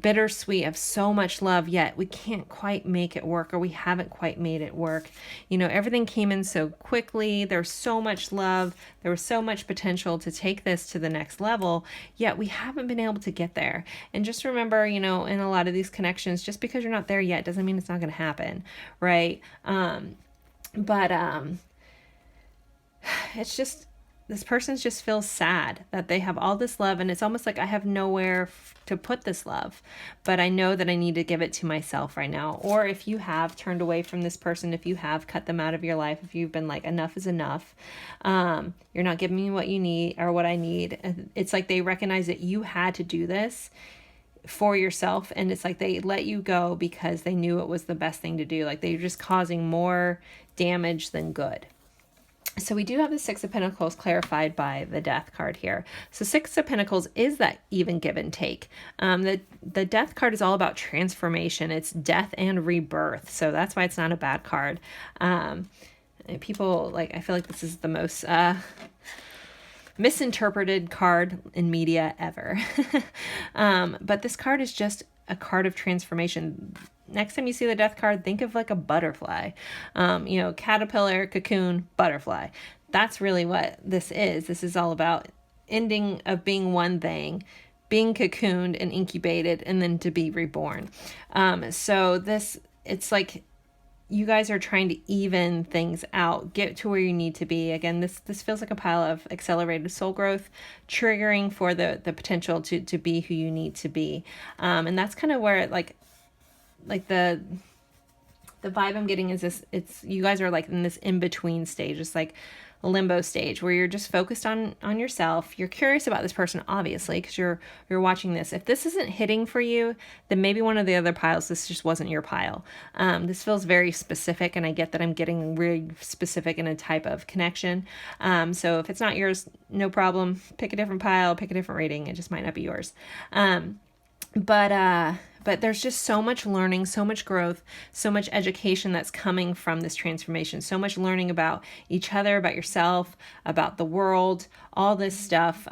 bittersweet of so much love, yet we can't quite make it work, or we haven't quite made it work. You know, everything came in so quickly. There's so much love. There was so much potential to take this to the next level, yet we haven't been able to get there. And just remember, you know, in a lot of these connections, just because you're not there yet doesn't mean it's not going to happen, right? It's just, this person just feels sad that they have all this love, and it's almost like I have nowhere to put this love, but I know that I need to give it to myself right now. Or if you have turned away from this person, if you have cut them out of your life, if you've been like, enough is enough, you're not giving me what you need or what I need. It's like they recognize that you had to do this for yourself, and it's like they let you go because they knew it was the best thing to do. Like they're just causing more damage than good. So we do have the Six of Pentacles clarified by the Death card here. So Six of Pentacles is that even give and take. The Death card is all about transformation. It's death and rebirth. So that's why it's not a bad card. People, like, I feel like this is the most misinterpreted card in media ever. But this card is just a card of transformation. Next time you see the Death card, think of like a butterfly, you know, caterpillar, cocoon, butterfly. That's really what this is. This is all about ending of being one thing, being cocooned and incubated, and then to be reborn. So this, it's like you guys are trying to even things out, get to where you need to be. Again, this feels like a pile of accelerated soul growth, triggering for the potential to be who you need to be. And that's kind of where it, like the vibe I'm getting is this, it's, you guys are like in this in-between stage. It's like a limbo stage where you're just focused on yourself. You're curious about this person, obviously, because you're watching this. If this isn't hitting for you, then maybe one of the other piles, this just wasn't your pile. This feels very specific, and I get that I'm getting really specific in a type of connection. So if it's not yours, no problem. Pick a different pile, pick a different reading. It just might not be yours. But there's just so much learning, so much growth, so much education that's coming from this transformation, so much learning about each other, about yourself, about the world, all this stuff.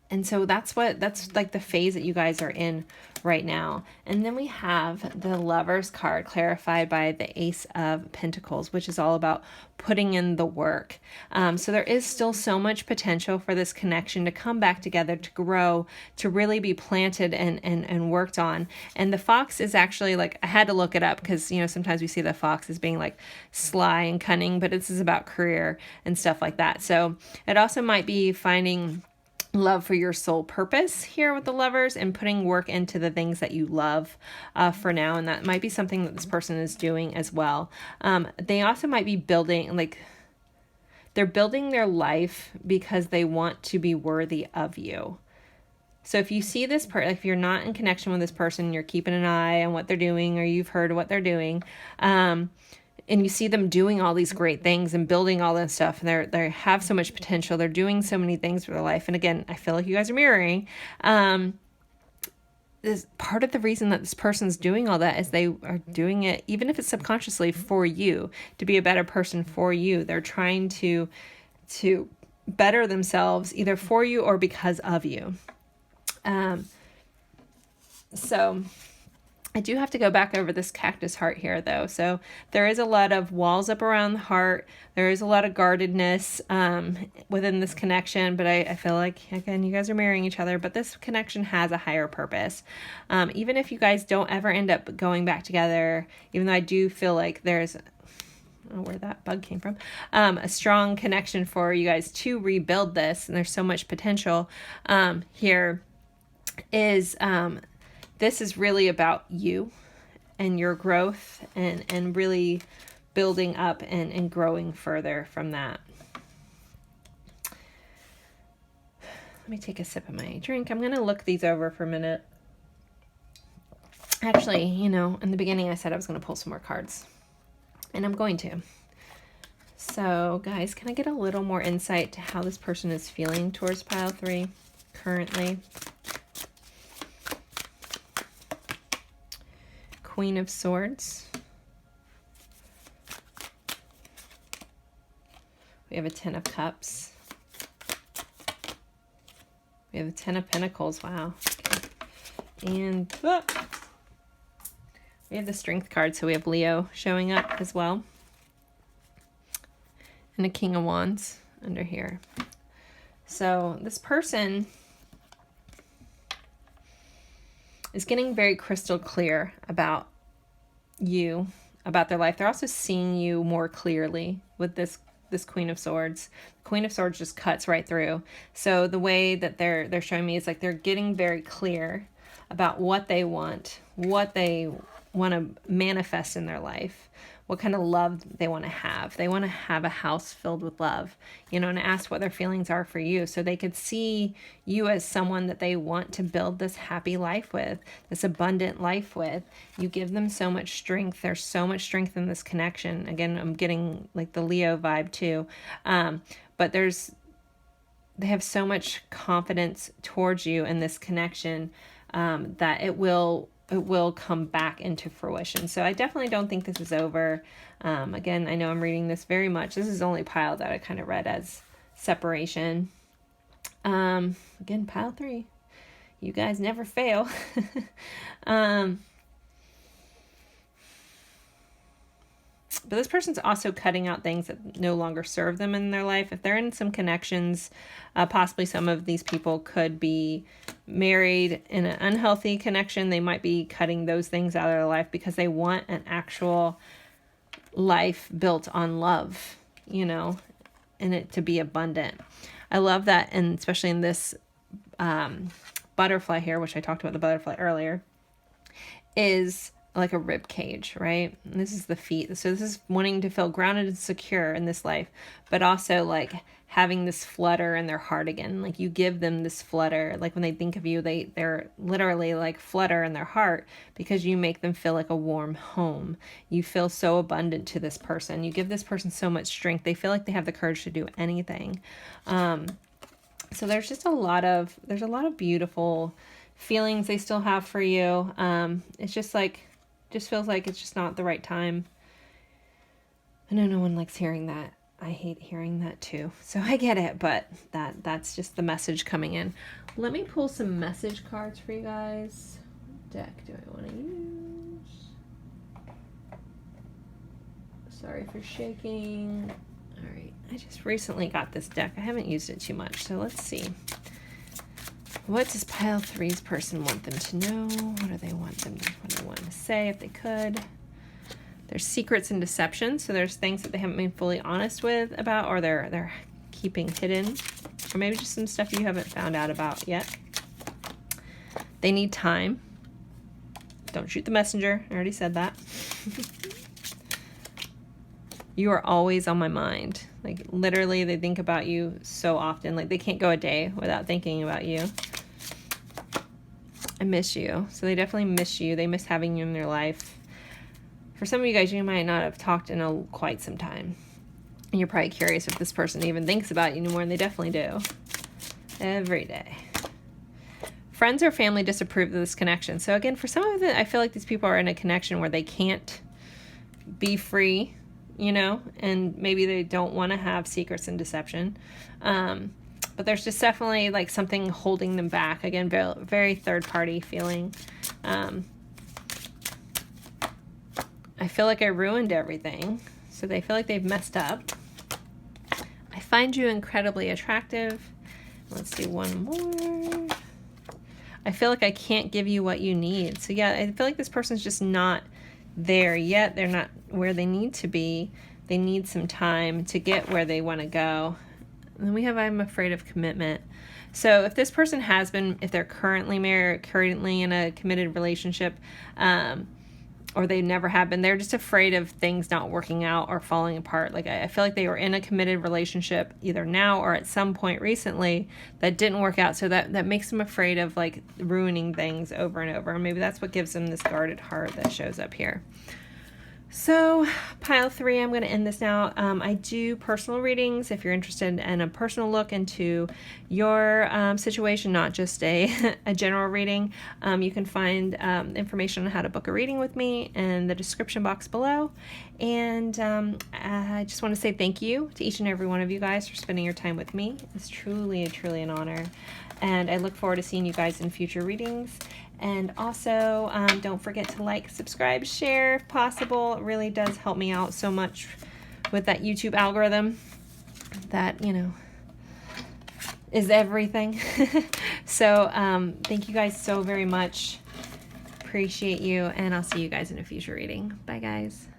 And so that's like the phase that you guys are in right now. And then we have the Lovers card clarified by the Ace of Pentacles, which is all about putting in the work. So there is still so much potential for this connection to come back together, to grow, to really be planted and worked on. And the fox is actually, like, I had to look it up because, you know, sometimes we see the fox as being like sly and cunning, but this is about career and stuff like that. So it also might be finding love for your soul purpose here with the Lovers, and putting work into the things that you love for now. And that might be something that this person is doing as well. They also might be building, like, they're building their life because they want to be worthy of you. So if you see this person, if you're not in connection with this person, you're keeping an eye on what they're doing, or you've heard what they're doing, and you see them doing all these great things and building all this stuff, and they have so much potential. They're doing so many things for their life. And again, I feel like you guys are mirroring. This part of the reason that this person's doing all that is they are doing it, even if it's subconsciously, for you, to be a better person for you. They're trying to better themselves, either for you or because of you. So I do have to go back over this cactus heart here, though. So there is a lot of walls up around the heart. There is a lot of guardedness within this connection, but I feel like, again, you guys are marrying each other, but this connection has a higher purpose. Even if you guys don't ever end up going back together, even though I do feel like there's, I don't know where that bug came from, a strong connection for you guys to rebuild this, and there's so much potential here, is this is really about you and your growth, and really building up and growing further from that. let me take a sip of my drink. I'm going to look these over for a minute. Actually, you know, in the beginning I said I was going to pull some more cards. And I'm going to. So, guys, can I get a little more insight to how this person is feeling towards pile 3 currently? Queen of Swords. We have a 10 of Cups. We have a 10 of Pentacles. Wow. Okay. And we have the Strength card, so we have Leo showing up as well. And a King of Wands under here. So this person is getting very crystal clear about you, about their life. They're also seeing you more clearly with this Queen of Swords. The Queen of Swords just cuts right through. So the way that they're showing me is like they're getting very clear about what they want to manifest in their life, what kind of love they want to have. They want to have a house filled with love, you know, and ask what their feelings are for you so they could see you as someone that they want to build this happy life with, this abundant life with. You give them so much strength. There's so much strength in this connection. Again, I'm getting like the Leo vibe too. But they have so much confidence towards you in this connection that it will come back into fruition. So I definitely don't think this is over. Again, I know I'm reading this very much. This is only pile that I kind of read as separation. Again, pile 3. You guys never fail. But this person's also cutting out things that no longer serve them in their life. If they're in some connections, possibly some of these people could be married in an unhealthy connection. They might be cutting those things out of their life because they want an actual life built on love, you know, and it to be abundant. I love that, and especially in this butterfly here, which I talked about the butterfly earlier, is like a rib cage, right? And this is the feet. So this is wanting to feel grounded and secure in this life, but also like having this flutter in their heart again. Like you give them this flutter. Like when they think of you, they're literally like flutter in their heart because you make them feel like a warm home. You feel so abundant to this person. You give this person so much strength. They feel like they have the courage to do anything. So there's just a lot of beautiful feelings they still have for you. It's just feels like it's just not the right time. I know no one likes hearing that. I hate hearing that too. So I get it, but that's just the message coming in. Let me pull some message cards for you guys. What deck do I want to use? Sorry for shaking. All right. I just recently got this deck. I haven't used it too much. So let's see. What does pile 3's person want them to know? What do they want to say if they could? There's secrets and deception. So there's things that they haven't been fully honest with about, or they're keeping hidden, or maybe just some stuff you haven't found out about yet. They need time. Don't shoot the messenger. I already said that. You are always on my mind. Like literally they think about you so often. Like they can't go a day without thinking about you. I miss you. So they definitely miss you. They miss having you in their life. For some of you guys, you might not have talked in quite some time. And you're probably curious if this person even thinks about you anymore, and they definitely do. Every day. Friends or family disapprove of this connection. So again, for some of it, I feel like these people are in a connection where they can't be free, you know, and maybe they don't want to have secrets and deception. But there's just definitely like something holding them back. Again, very, very third party feeling. I feel like I ruined everything. So they feel like they've messed up. I find you incredibly attractive. Let's do one more. I feel like I can't give you what you need. So yeah, I feel like this person's just not there yet. They're not where they need to be. They need some time to get where they want to go. And then we have, I'm afraid of commitment. So if this person has been, if they're currently married, currently in a committed relationship, or they never have been. They're just afraid of things not working out or falling apart. Like I feel like they were in a committed relationship either now or at some point recently that didn't work out. So that makes them afraid of like ruining things over and over. And maybe that's what gives them this guarded heart that shows up here. So pile 3, I'm going to end this now. I do personal readings if you're interested in a personal look into your situation, not just a general reading. You can find information on how to book a reading with me in the description box below. And I just want to say thank you to each and every one of you guys for spending your time with me. It's truly an honor. And I look forward to seeing you guys in future readings. And also, don't forget to like, subscribe, share if possible. It really does help me out so much with that YouTube algorithm that, you know, is everything. So, thank you guys so very much. Appreciate you, and I'll see you guys in a future reading. Bye, guys.